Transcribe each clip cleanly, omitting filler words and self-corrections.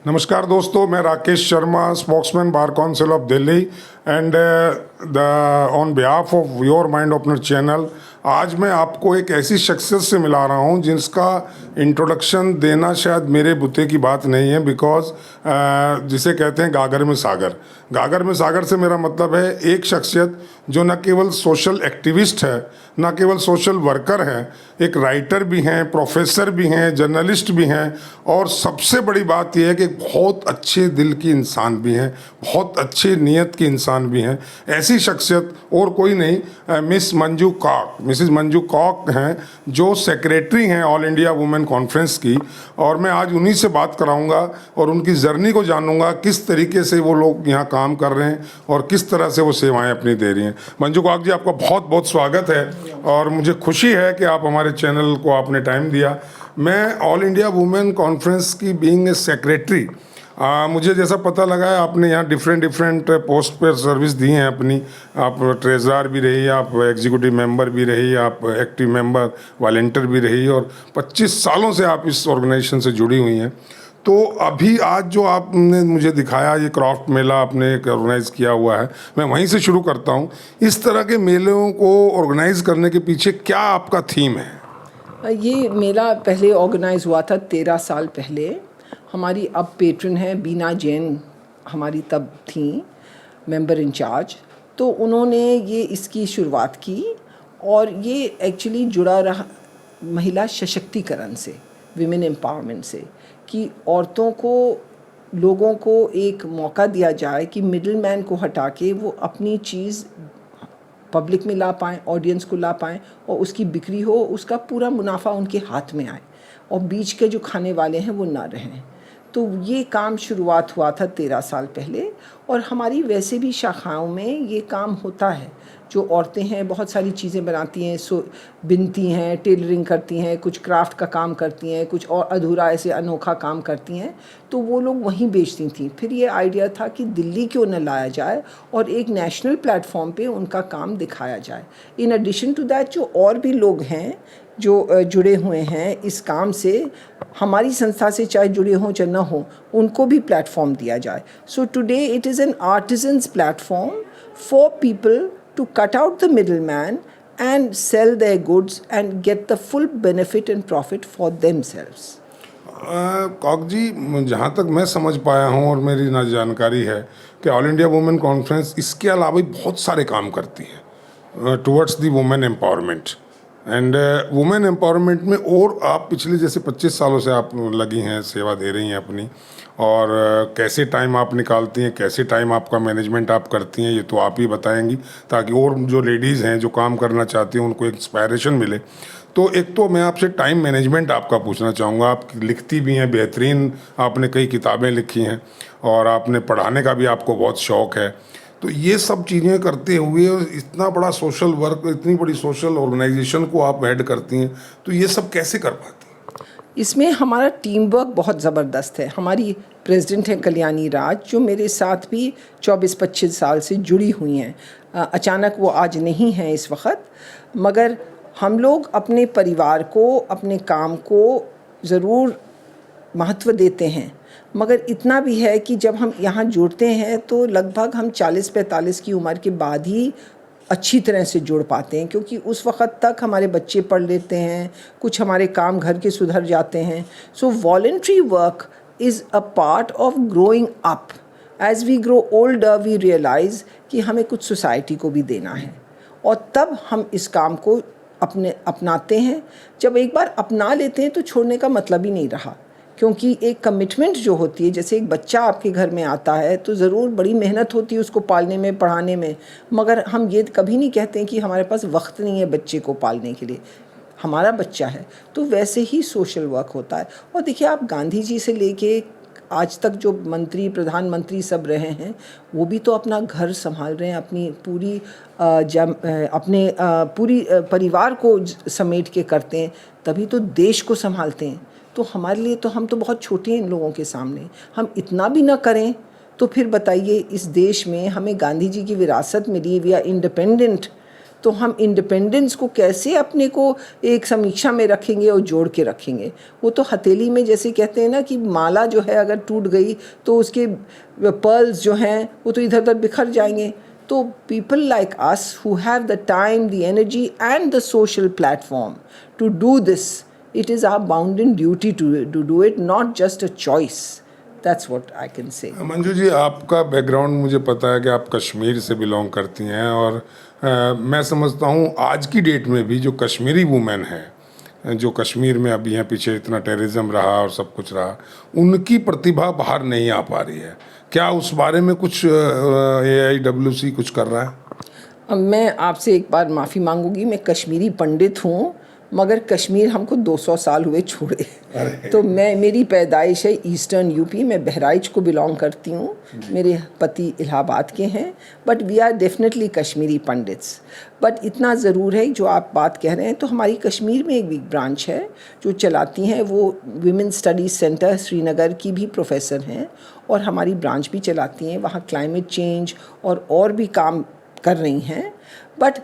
नमस्कार दोस्तों, मैं Rakesh Sharma, spokesman bar council of Delhi and on behalf of your mind opener channel. आज मैं आपको एक ऐसी शख्सियत से मिला रहा हूं जिसका इंट्रोडक्शन देना शायद मेरे बुते की बात नहीं है, बिकॉज जिसे कहते हैं गागर में सागर। गागर में सागर से मेरा मतलब है एक शख्सियत जो न केवल सोशल एक्टिविस्ट है, न केवल सोशल वर्कर हैं, एक राइटर भी हैं, प्रोफेसर भी हैं, जर्नलिस्ट भी हैं, और सबसे बड़ी बात यह है कि बहुत अच्छे दिल की इंसान भी हैं, बहुत अच्छे नीयत की इंसान भी हैं। ऐसी शख्सियत और कोई नहीं, मिस मंजू कॉक, मिसिज मंजू कॉक हैं, जो सेक्रेटरी हैं ऑल इंडिया वुमेन कॉन्फ्रेंस की। और मैं आज उन्हीं से बात कराऊंगा और उनकी जर्नी को जानूंगा, किस तरीके से वो लोग यहाँ काम कर रहे हैं और किस तरह से वो सेवाएं अपनी दे रही हैं। मंजू कॉक जी, आपका बहुत बहुत स्वागत है और मुझे खुशी है कि आप हमारे चैनल को आपने टाइम दिया। मैं ऑल इंडिया वुमेन कॉन्फ्रेंस की बीइंग ए सेक्रेटरी, मुझे जैसा पता लगा है आपने यहाँ डिफरेंट पोस्ट पर सर्विस दी हैं अपनी। आप ट्रेजरार भी रही, आप एग्जीक्यूटिव मेंबर भी रही, आप एक्टिव मेंबर वॉलंटियर भी रही, और 25 सालों से आप इस ऑर्गेनाइजेशन से जुड़ी हुई हैं। तो अभी आज जो आपने मुझे दिखाया, ये क्राफ्ट मेला आपने एक ऑर्गेनाइज़ किया हुआ है, मैं वहीं से शुरू करता हूँ। इस तरह के मेलों को ऑर्गेनाइज़ करने के पीछे क्या आपका थीम है? ये मेला पहले ऑर्गेनाइज़ हुआ था 13 साल पहले। हमारी अब पेट्रन है बीना जैन, हमारी तब थी मेंबर इंचार्ज। तो उन्होंने ये इसकी शुरुआत की और ये एक्चुअली जुड़ा रहा महिला सशक्तिकरण से, विमेन एम्पावरमेंट से, कि औरतों को, लोगों को एक मौका दिया जाए कि मिडिल मैन को हटा के वो अपनी चीज़ पब्लिक में ला पाएँ, ऑडियंस को ला पाएँ, और उसकी बिक्री हो, उसका पूरा मुनाफा उनके हाथ में आए और बीच के जो खाने वाले हैं वो ना रहें। तो ये काम शुरुआत हुआ था 13 साल पहले, और हमारी वैसे भी शाखाओं में ये काम होता है। जो औरतें हैं बहुत सारी चीज़ें बनाती हैं, बिनती हैं, टेलरिंग करती हैं, कुछ क्राफ्ट का काम करती हैं, कुछ और अधूरा ऐसे अनोखा काम करती हैं, तो वो लोग वहीं बेचती थी। फिर ये आइडिया था कि दिल्ली क्यों न लाया जाए और एक नेशनल प्लेटफॉर्म पे उनका काम दिखाया जाए। इन एडिशन टू दैट जो और भी लोग हैं जो जुड़े हुए हैं इस काम से, हमारी संस्था से चाहे जुड़े हों चाहे न हो, उनको भी प्लेटफॉर्म दिया जाए। So today it is an artisans platform for people to cut out the middleman and sell their goods and get the full benefit and profit for themselves. Kauk ji, जहाँ तक मैं समझ पाया हूँ और मेरी ना जानकारी है कि ऑल इंडिया वुमेन कॉन्फ्रेंस इसके अलावा भी बहुत सारे काम करती है towards the women empowerment and women empowerment में। और आप पिछले जैसे 25 सालों से आप लगी हैं, सेवा दे रही हैं अपनी, और कैसे टाइम आप निकालती हैं, कैसे टाइम आपका मैनेजमेंट आप करती हैं, ये तो आप ही बताएंगी, ताकि और जो लेडीज़ हैं जो काम करना चाहती हैं उनको इंस्पायरेशन मिले। तो एक तो मैं आपसे टाइम मैनेजमेंट आपका पूछना चाहूँगा। आप लिखती भी हैं, बेहतरीन आपने कई किताबें लिखी हैं, और आपने पढ़ाने का भी आपको बहुत शौक़ है। तो ये सब चीज़ें करते हुए इतना बड़ा सोशल वर्क, इतनी बड़ी सोशल ऑर्गेनाइजेशन को आप हेड करती हैं, तो ये सब कैसे कर पाती हैं? इसमें हमारा टीम वर्क बहुत ज़बरदस्त है। हमारी प्रेसिडेंट हैं कल्याणी राज, जो मेरे साथ भी 24-25 साल से जुड़ी हुई हैं। अचानक वो आज नहीं हैं इस वक्त, मगर हम लोग अपने परिवार को, अपने काम को ज़रूर महत्व देते हैं। मगर इतना भी है कि जब हम यहाँ जुड़ते हैं तो लगभग हम 40-45 की उम्र के बाद ही अच्छी तरह से जुड़ पाते हैं, क्योंकि उस वक़्त तक हमारे बच्चे पढ़ लेते हैं, कुछ हमारे काम घर के सुधर जाते हैं। So voluntary work is a part of growing up. As we grow older we realise कि हमें कुछ सोसाइटी को भी देना है, और तब हम इस काम को अपनाते हैं। जब एक बार अपना लेते हैं तो छोड़ने का मतलब ही नहीं रहा, क्योंकि एक कमिटमेंट जो होती है, जैसे एक बच्चा आपके घर में आता है तो ज़रूर बड़ी मेहनत होती है उसको पालने में, पढ़ाने में, मगर हम ये कभी नहीं कहते हैं कि हमारे पास वक्त नहीं है बच्चे को पालने के लिए, हमारा बच्चा है। तो वैसे ही सोशल वर्क होता है। और देखिए, आप गांधी जी से लेके आज तक जो मंत्री, प्रधानमंत्री सब रहे हैं, वो भी तो अपना घर संभाल रहे हैं, अपनी पूरी पूरी परिवार को समेट के करते हैं, तभी तो देश को संभालते हैं। तो हमारे लिए तो, हम तो बहुत छोटे हैं इन लोगों के सामने। हम इतना भी ना करें तो फिर बताइए, इस देश में हमें गांधी जी की विरासत मिली, वी आर इंडिपेंडेंट, तो हम इंडिपेंडेंस को कैसे अपने को एक समीक्षा में रखेंगे और जोड़ के रखेंगे। वो तो हथेली में जैसे कहते हैं ना कि माला जो है अगर टूट गई तो उसके पर्ल्स जो हैं वो तो इधर उधर बिखर जाएंगे। तो people like us who have the time, the energy and the social platform to do this, it is our bounden duty to do it, not just a choice. That's what I can say. Manju ji, आपका background मुझे पता है कि आप कश्मीर से belong करती हैं, और मैं समझता हूँ आज की डेट में भी जो कश्मीरी वुमेन है, जो कश्मीर में अभी हैं, पीछे इतना टेररिज्म रहा और सब कुछ रहा, उनकी प्रतिभा बाहर नहीं आ पा रही है। क्या उस बारे में कुछ AIWC कुछ कर रहा है? अब मैं आपसे एक बार माफ़ी मांगूंगी, मैं कश्मीरी पंडित हूँ मगर कश्मीर हमको 200 साल हुए छोड़े। तो मेरी पैदाइश है ईस्टर्न यूपी, मैं बहराइच को बिलोंग करती हूँ, मेरे पति इलाहाबाद के हैं, but we are definitely Kashmiri Pandits. But इतना ज़रूर है जो आप बात कह रहे हैं, तो हमारी कश्मीर में एक बिग ब्रांच है जो चलाती हैं, वो विमेन स्टडीज़ सेंटर श्रीनगर की भी प्रोफेसर हैं और हमारी ब्रांच भी चलाती हैं, वहाँ क्लाइमेट चेंज और भी काम कर रही हैं। बट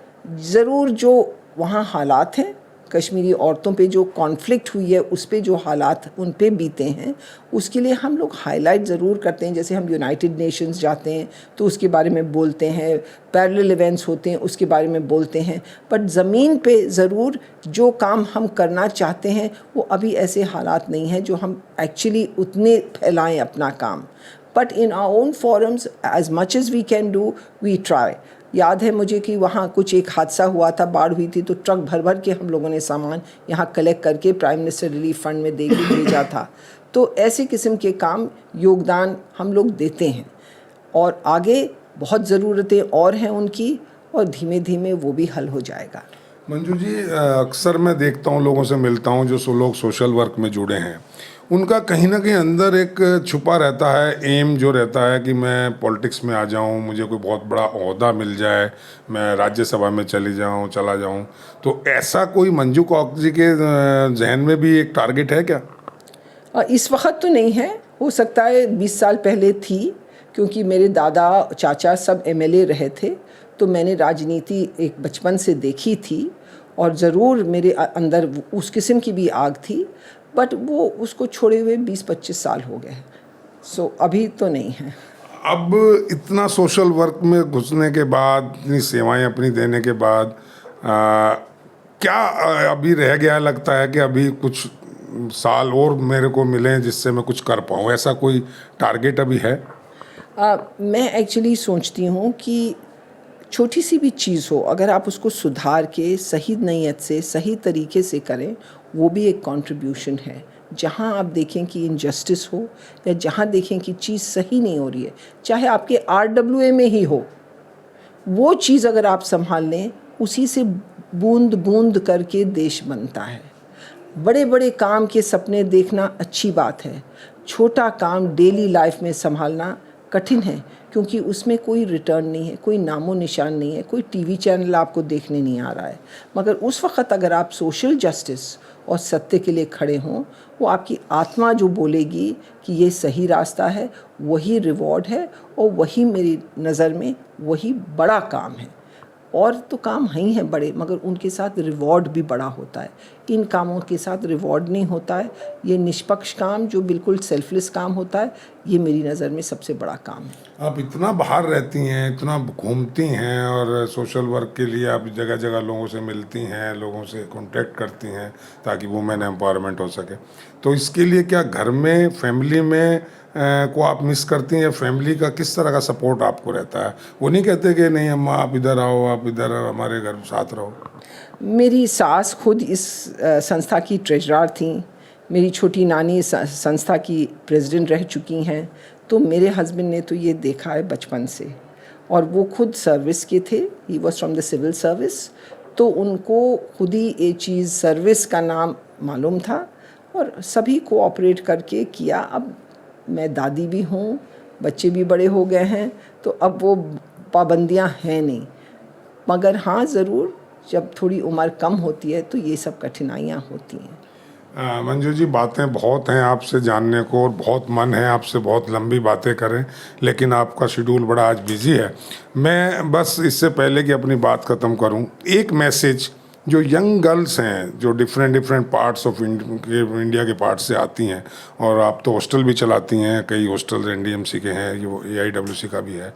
ज़रूर जो वहाँ हालात हैं, कश्मीरी औरतों पे जो कॉन्फ्लिक्ट हुई है उस पे जो हालात उन पे बीते हैं, उसके लिए हम लोग हाईलाइट ज़रूर करते हैं। जैसे हम यूनाइटेड नेशंस जाते हैं तो उसके बारे में बोलते हैं, पैरेलल इवेंट्स होते हैं उसके बारे में बोलते हैं, बट ज़मीन पे ज़रूर जो काम हम करना चाहते हैं वो अभी ऐसे हालात नहीं हैं जो हम एक्चुअली उतने फैलाएं अपना काम। But in our own forums as much as we can do we try. याद है मुझे कि वहाँ कुछ एक हादसा हुआ था, बाढ़ हुई थी, तो ट्रक भर भर के हम लोगों ने सामान यहाँ कलेक्ट करके प्राइम मिनिस्टर रिलीफ फंड में दे के भेजा था। तो ऐसे किस्म के काम योगदान हम लोग देते हैं और आगे बहुत ज़रूरतें और हैं उनकी, और धीमे धीमे वो भी हल हो जाएगा। मंजू जी, अक्सर मैं देखता हूँ, लोगों से मिलता हूँ जो लोग सोशल वर्क में जुड़े हैं, उनका कहीं ना कहीं अंदर एक छुपा रहता है एम जो रहता है कि मैं पॉलिटिक्स में आ जाऊँ, मुझे कोई बहुत बड़ा ओहदा मिल जाए, मैं राज्यसभा में चला जाऊँ। तो ऐसा कोई मंजू कौक जी के जहन में भी एक टारगेट है क्या? इस वक्त तो नहीं है, हो सकता है 20 साल पहले थी, क्योंकि मेरे दादा चाचा सब MLA रहे थे, तो मैंने राजनीति एक बचपन से देखी थी और ज़रूर मेरे अंदर उस किस्म की भी आग थी, बट वो उसको छोड़े हुए 20-25 साल हो गए। सो अभी तो नहीं है। अब इतना सोशल वर्क में घुसने के बाद, इतनी सेवाएं अपनी देने के बाद, क्या अभी रह गया? लगता है कि अभी कुछ साल और मेरे को मिलें जिससे मैं कुछ कर पाऊँ, ऐसा कोई टारगेट अभी है? मैं एक्चुअली सोचती हूँ कि छोटी सी भी चीज़ हो, अगर आप उसको सुधार के सही नीयत से सही तरीके से करें, वो भी एक कंट्रीब्यूशन है। जहाँ आप देखें कि इनजस्टिस हो या जहाँ देखें कि चीज़ सही नहीं हो रही है, चाहे आपके RWA में ही हो, वो चीज़ अगर आप संभाल लें, उसी से बूंद बूंद करके देश बनता है। बड़े बड़े काम के सपने देखना अच्छी बात है, छोटा काम डेली लाइफ में संभालना कठिन है, क्योंकि उसमें कोई रिटर्न नहीं है, कोई नामो निशान नहीं है, कोई टीवी चैनल आपको देखने नहीं आ रहा है। मगर उस वक़्त अगर आप सोशल जस्टिस और सत्य के लिए खड़े हों, वो आपकी आत्मा जो बोलेगी कि ये सही रास्ता है, वही रिवॉर्ड है और वही मेरी नज़र में वही बड़ा काम है। और तो काम ही हैं बड़े, मगर उनके साथ रिवॉर्ड भी बड़ा होता है। इन कामों के साथ रिवॉर्ड नहीं होता है। ये निष्पक्ष काम जो बिल्कुल सेल्फलेस काम होता है, ये मेरी नज़र में सबसे बड़ा काम है। आप इतना बाहर रहती हैं, इतना घूमती हैं और सोशल वर्क के लिए आप जगह जगह लोगों से मिलती हैं, लोगों से कांटेक्ट करती हैं ताकि वुमेन एम्पावरमेंट हो सके। तो इसके लिए क्या घर में, फैमिली में को आप मिस करती हैं, या फैमिली का किस तरह का सपोर्ट आपको रहता है? वो नहीं कहते कि नहीं अम्मा आप इधर आओ, आप इधर हमारे घर साथ रहो? मेरी सास खुद इस संस्था की ट्रेजरर थी, मेरी छोटी नानी संस्था की प्रेसिडेंट रह चुकी हैं, तो मेरे हस्बैंड ने तो ये देखा है बचपन से, और वो खुद सर्विस के थे, he was from the civil service, तो उनको खुद ही ये चीज़ सर्विस का नाम मालूम था और सभी कोऑपरेट करके किया। अब मैं दादी भी हूँ, बच्चे भी बड़े हो गए हैं, तो अब वो पाबंदियाँ हैं नहीं, मगर हाँ ज़रूर जब थोड़ी उम्र कम होती है तो ये सब कठिनाइयाँ होती हैं। मंजू जी, बातें बहुत हैं आपसे जानने को और बहुत मन है आपसे बहुत लंबी बातें करें, लेकिन आपका शेड्यूल बड़ा आज बिजी है। मैं बस इससे पहले कि अपनी बात ख़त्म करूं, एक मैसेज जो यंग गर्ल्स हैं जो डिफरेंट पार्ट्स ऑफ इंडिया के पार्ट से आती हैं, और आप तो हॉस्टल भी चलाती हैं, कई हॉस्टल NDMC के हैं, ये AIWC का भी है,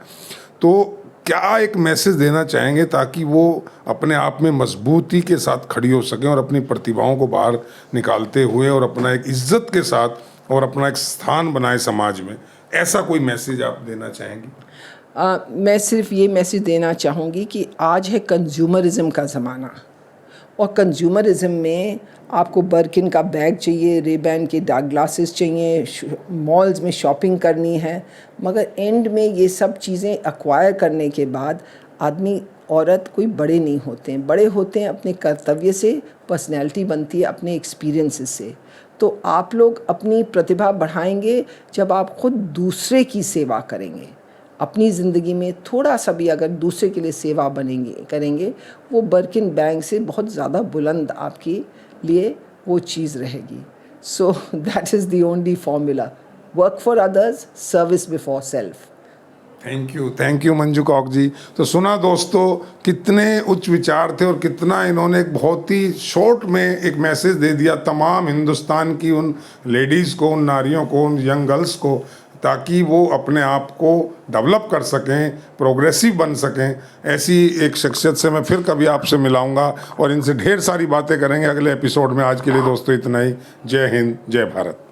तो क्या एक मैसेज देना चाहेंगे ताकि वो अपने आप में मजबूती के साथ खड़ी हो सकें और अपनी प्रतिभाओं को बाहर निकालते हुए और अपना एक इज्जत के साथ और अपना एक स्थान बनाए समाज में? ऐसा कोई मैसेज आप देना चाहेंगी? मैं सिर्फ ये मैसेज देना चाहूँगी कि आज है कंज्यूमरिज्म का ज़माना, और कंज्यूमरिज्म में आपको बर्किन का बैग चाहिए, रेबैन के डार्क ग्लासेस चाहिए, मॉल्स में शॉपिंग करनी है, मगर एंड में ये सब चीज़ें एक्वायर करने के बाद आदमी औरत कोई बड़े नहीं होते हैं। बड़े होते हैं अपने कर्तव्य से, पर्सनैलिटी बनती है अपने एक्सपीरियंसेस से। तो आप लोग अपनी प्रतिभा बढ़ाएंगे जब आप खुद दूसरे की सेवा करेंगे। अपनी ज़िंदगी में थोड़ा सा भी अगर दूसरे के लिए सेवा करेंगे, वो बर्किन बैग से बहुत ज़्यादा बुलंद आपके लिए वो चीज़ रहेगी। So that is the only formula, work for others, service before self. Thank you Manju Kauk ji. तो सुना दोस्तों, कितने उच्च विचार थे और कितना इन्होंने एक बहुत ही शॉर्ट में एक मैसेज दे दिया तमाम हिंदुस्तान की उन लेडीज़ को, उन नारियों को, उन यंग गर्ल्स को, ताकि वो अपने आप को डेवलप कर सकें, प्रोग्रेसिव बन सकें। ऐसी एक शख्सियत से मैं फिर कभी आपसे मिलाऊंगा और इनसे ढेर सारी बातें करेंगे अगले एपिसोड में। आज के लिए दोस्तों इतना ही। जय हिंद, जय भारत।